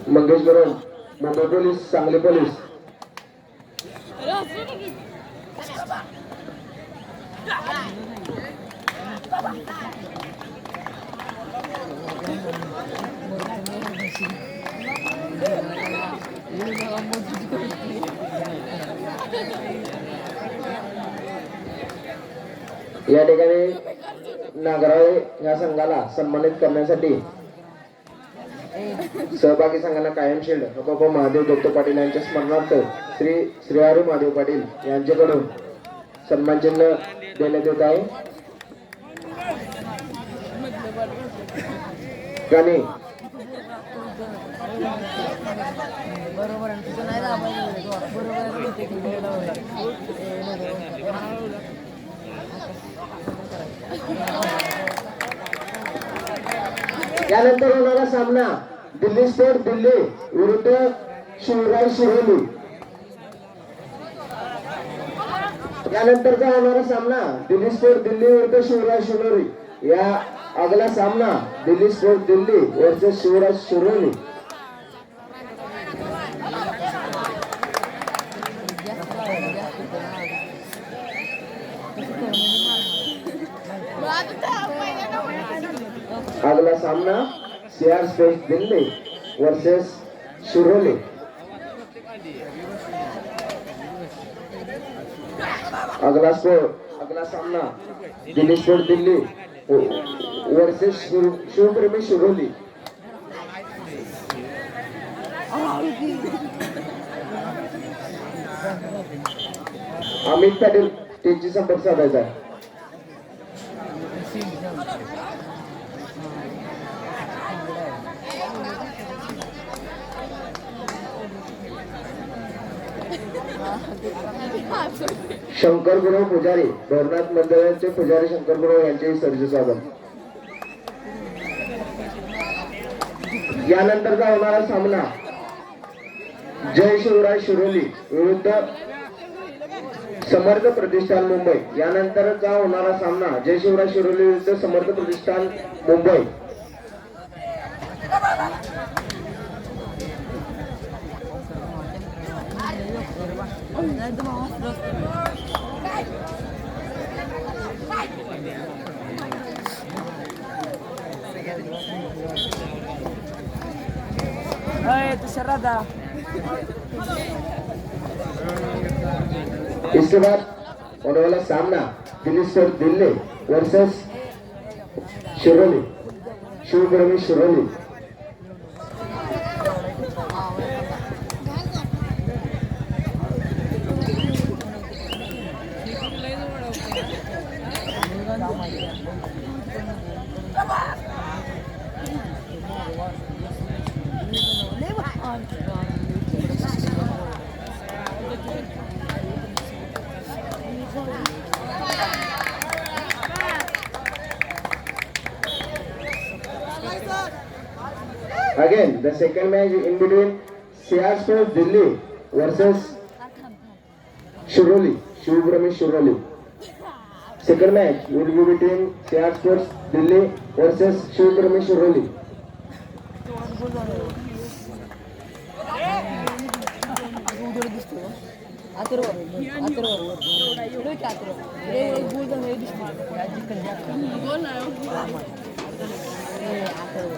मंगेश बरोबर Mumbai police Sangli police. या ठिकाणी नागराळे या संघाला सन्मानित करण्यासाठी सहभागी संघांना कायम शिल्ड बाबा महादेव दत्त पाटील यांच्या स्मरणार्थ श्री श्रीहरी महादेव पाटील यांच्याकडून सन्मान चिन्ह देण्यात येत आहे. गाणे यानंतर होणारा सामना दिल्ली स्पोर्ट दिल्ली विरुद्ध शिवराय शिरोली. यानंतरचा होणारा सामना दिल्ली स्पोर्ट दिल्ली विरुद्ध शिवराय शिरोली. या अगला सामना दिल्ली स्पोर्ट दिल्ली वर्सेस शिवराय शिरोली. अगला सामना CR space Delhi versus Shiroli. अगला सामना दिल्ली स्पोर्ट दिल्ली वर्सेस शिवप्रेमी शिरोली. अमित पाटील त्यांची संपर्क साधायचा आहे. शंकर गुरु पुजारी भवनाथ मंदिराचे पुजारी शंकर गुरु यांचे सर्ज स्वागत. यानंतरचा होणारा सामना जय शिवराय शिरोली विरुद्ध समर्थ प्रतिष्ठान मुंबई. यानंतरचा होणारा सामना जय शिवराय शिरोली विरुद्ध समर्थ प्रतिष्ठान मुंबई. इसके बाद होने वाला सामना Delhi sport Delhi versus Shiroli Shivpremi Shiroli. Again, the second match in between CR Sports Delhi versus Shiroli, Shivpremi Shiroli. Second match will be between CR Sports Delhi versus Shivpremi Shiroli.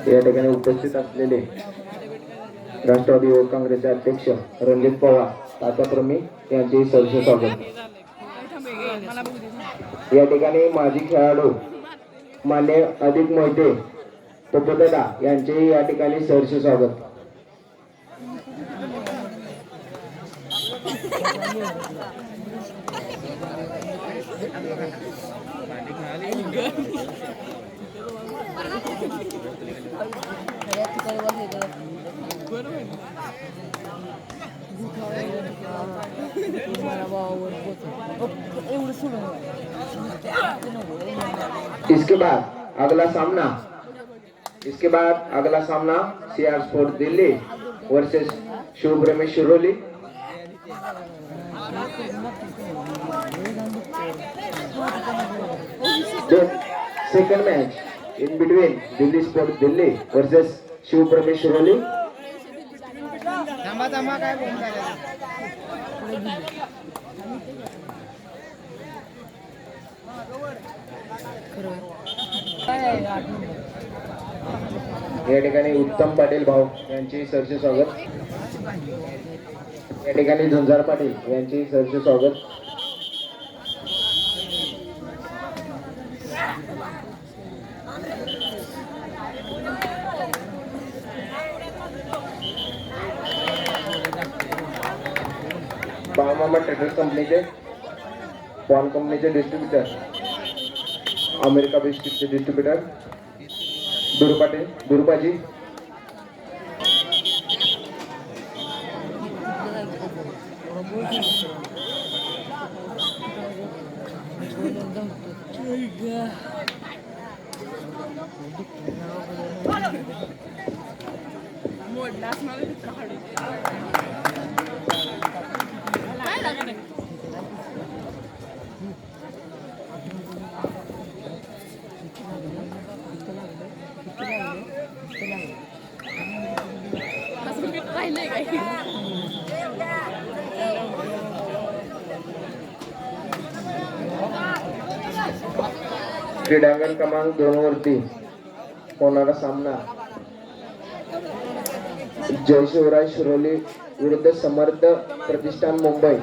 या ठिकाणी उपस्थित असलेले राष्ट्रवादी युवक काँग्रेसचे अध्यक्ष रणजित पवार तात्याप्रमी यांचे सहर्ष स्वागत. या ठिकाणी माजी खेळाडू मान्य अधिक मोहिते पप्पूदादा यांचे या ठिकाणी सहर्ष स्वागत. इसके बाद अगला सामना CR sport Delhi versus Shivpremi Shiroli. Second match in between Delhi sport Delhi versus Shivpramesh Shiroli. थांबा थांबा काय बोलून या ठिकाणी उत्तम पाटील भाऊ यांचे सरचे स्वागत. या ठिकाणी झुंजार पाटील यांचे सरचे स्वागत. बाळमामा ट्रेडर्स कंपनीचे पॉन कंपनीचे डिस्ट्रीब्युटर, अमेरिका बिस्किटचे डिस्ट्रीब्युटर दुरुपाटील दुरुपाजी. क्रीडांगण क्रमांक 2 वरती होणारा सामना जय शिवराय शिरोली विरुद्ध समर्थ प्रतिष्ठान मुंबई.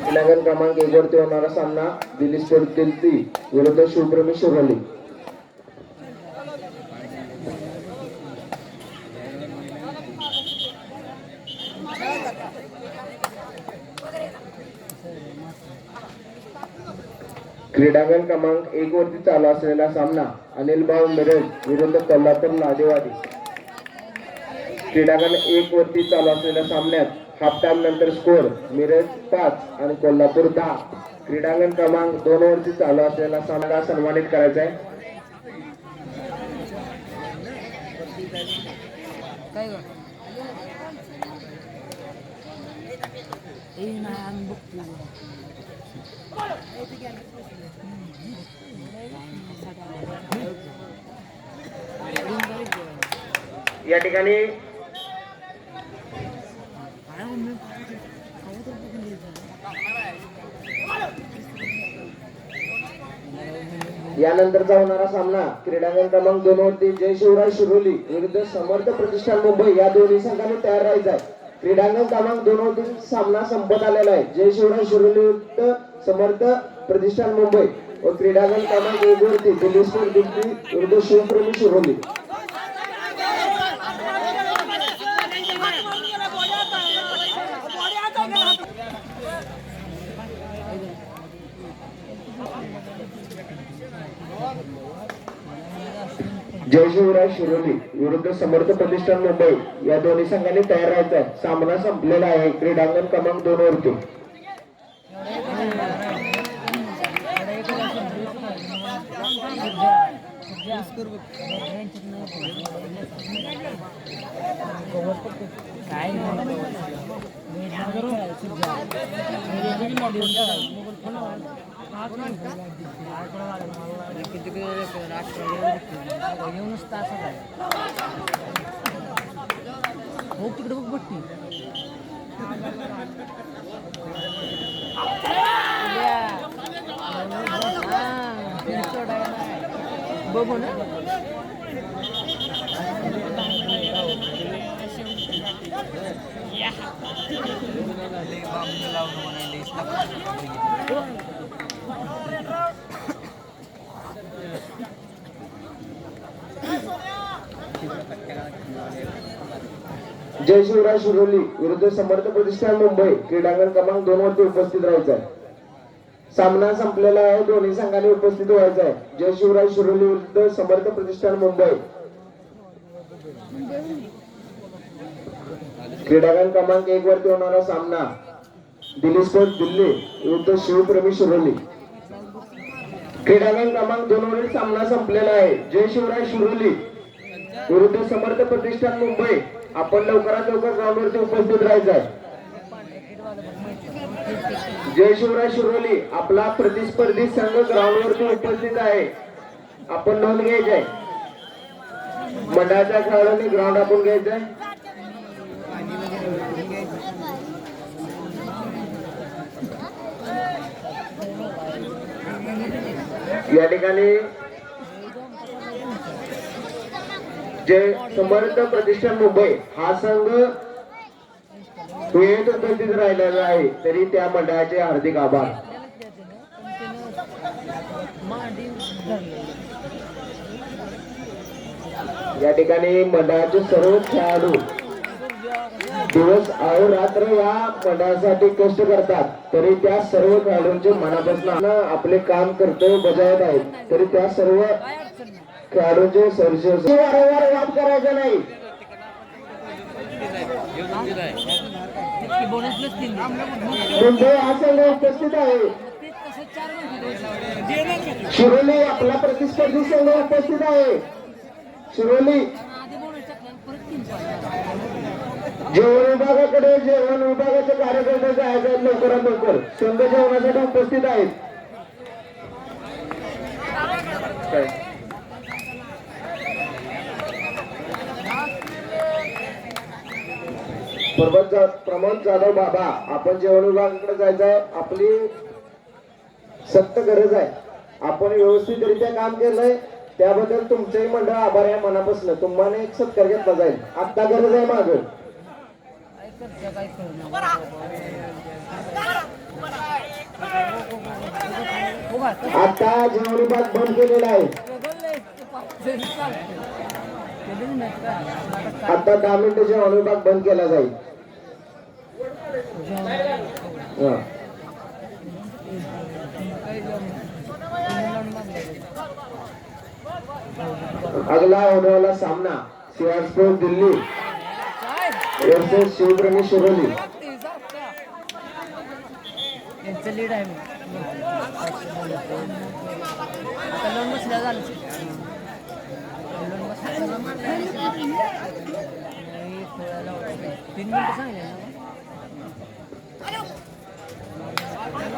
क्रीडांगण क्रमांक 1 वरती होणारा सामना दिल्ली स्पोर्ट दिल्ली विरुद्ध शिवप्रेमी शिरोली. क्रीडांगण क्रमांक 1 वरती चालू असलेला सामना अनिल भाऊ मिरज विरुद्ध कोल्हापूर लादेवाडी. क्रीडांगण 1 वरती चालू असलेल्या सामन्यात हाफ टाइम नंतर स्कोर मिरज 5 आणि कोल्हापूर 10. क्रीडांगण क्रमांक 2 वरती चालू असलेला सामना सन्मानित करायचा आहे. या ठिकाणी यानंतरचा होणारा सामना क्रीडांगण क्रमांक 2 वरती जय शिवराय शिरोली विरुद्ध समर्थ प्रतिष्ठान मुंबई या दोन्ही संघांनी तयार राहायचं आहे. क्रीडांगण क्रमांक 2 वरती सामना संपत आलेला आहे. जय शिवराय शिरोली विरुद्ध समर्थ प्रतिष्ठान मुंबई व क्रीडांगण क्रमांक 1 वरती दिल्ली स्पोर्ट दिल्ली विरुद्ध शिवप्रेमी शिरोली. जय शिवराय शिरोली विरुद्ध समर्थ प्रतिष्ठान मुंबई या दोन्ही संघांनी तयार राहायचं आहे. सामना संपलेला आहे क्रीडांगण क्रमांक 2 वरती. तिकडे बघ बट्टी बघू ना जय शिवराय शिरोली विरुद्ध समर्थ प्रतिष्ठान मुंबई क्रीडांगण क्रमांक 2 वरती उपस्थित राहायचं आहे. सामना संपलेला आहे. दोन्ही संघांनी उपस्थित व्हायचं आहे. जय शिवराय शिरोली विरुद्ध समर्थ प्रतिष्ठान मुंबई. क्रीडांगण क्रमांक 1 वरती होणारा सामना दिल्ली स्पोर्ट दिल्ली विरुद्ध शिवप्रेमी शिरोली. क्रीडांगण क्रमांक 2 वरील सामना संपलेला आहे. जय शिवराय शिरोली विरुद्ध समर्थ प्रतिष्ठान मुंबई. आपण लवकरात लवकर ग्राउंडवरती उपस्थित राहायचं आहे. जय शिवराय शिरोली आपला प्रतिस्पर्धी संघ ग्राउंडवरती उपस्थित आहे. आपण नोंद घ्यायची आहे. मंडळाच्या खेळाडूंनी ग्राउंड आपण घ्यायचंय. या ठिकाणी जय समर्थ प्रतिष्ठान मुंबई हा संघ वेळेत उपस्थित राहिलेला आहे, तरी त्या मंडळाचे हार्दिक आभार. या ठिकाणी मंडळाचे सर्व खेळाडू दिवस अहोरात्र या मंडळासाठी कष्ट करतात, तरी त्या सर्व खेळाडूंचे मनापासून आपले काम कर्तव्य बजावत आहेत, तरी त्या सर्व खेळाडूंचे सरसेस वारंवार वाद करायचा नाही. मुंबई हा संघ उपस्थित आहे. शिरोली आपला प्रतिस्पर्धी संघ उपस्थित आहे. शिरोली जेवण विभागाकडे जेवण विभागाचे कार्यकर्ते जायचे आहेत, लवकरात लवकर संघ जेवणासाठी उपस्थित आहेत. प्रमोद जाधव बाबा आपण जेवण विभागाकडे जायचं आहे. आपली सक्त गरज आहे. आपण व्यवस्थितरित्या काम केलंय त्याबद्दल तुमचेही मंडळ आभार आहे मनापासून. तुम्हाला एक सत्कार घेतला जाईल. आता गरज आहे माग. आता जेवण विभाग बंद केलेला आहे. आता 10 मिनिटं जेवण विभाग बंद केला जाईल. अगला होने वाला सामना सियारस्पोर्ट दिल्ली वर्सेस शिवप्रेमी शिरोली. लीड आहे तीन मिनिटं सांगितले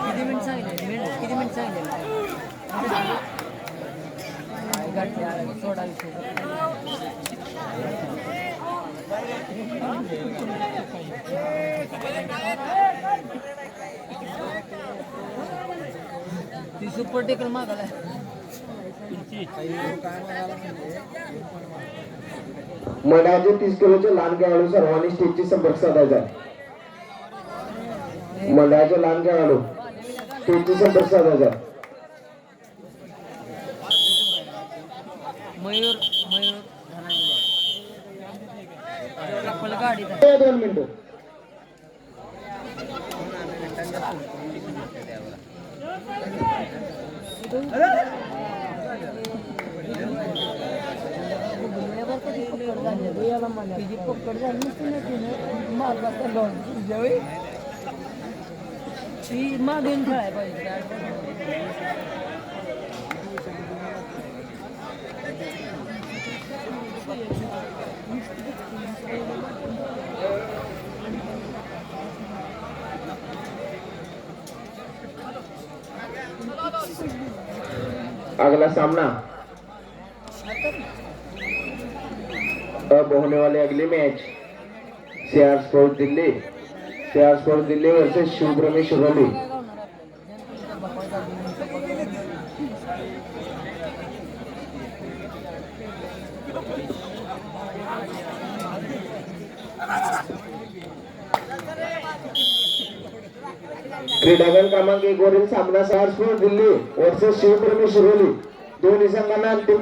किती मिनिट सांगितले किती मिनिट सांगितले सोडा ती सुपर टेकर मागायला मंडळाचे 30 किलोचे लहान खेळाडू सर्वांनी स्टेजची संपर्क साधायचा आहे. मंडळाचे लहान खेळाडू स्टेजची संपर्क साधायचा आहे. मयूर मयूर गाडी 2 मिनिटं पकड झाली ती मागून खेळाय पाहिजे. अगला सामना अब होने वाली अगली मैच सियारस्पोर्ट दिल्ली वर्सेस शिवप्रेमी शिरोली. क्रीडांगण क्रमांक 1 वरील सामना सियारस्पोर्ट दिल्ली वर्सेस शिवप्रेमी शिरोली. दोन्ही संघांना अंतिम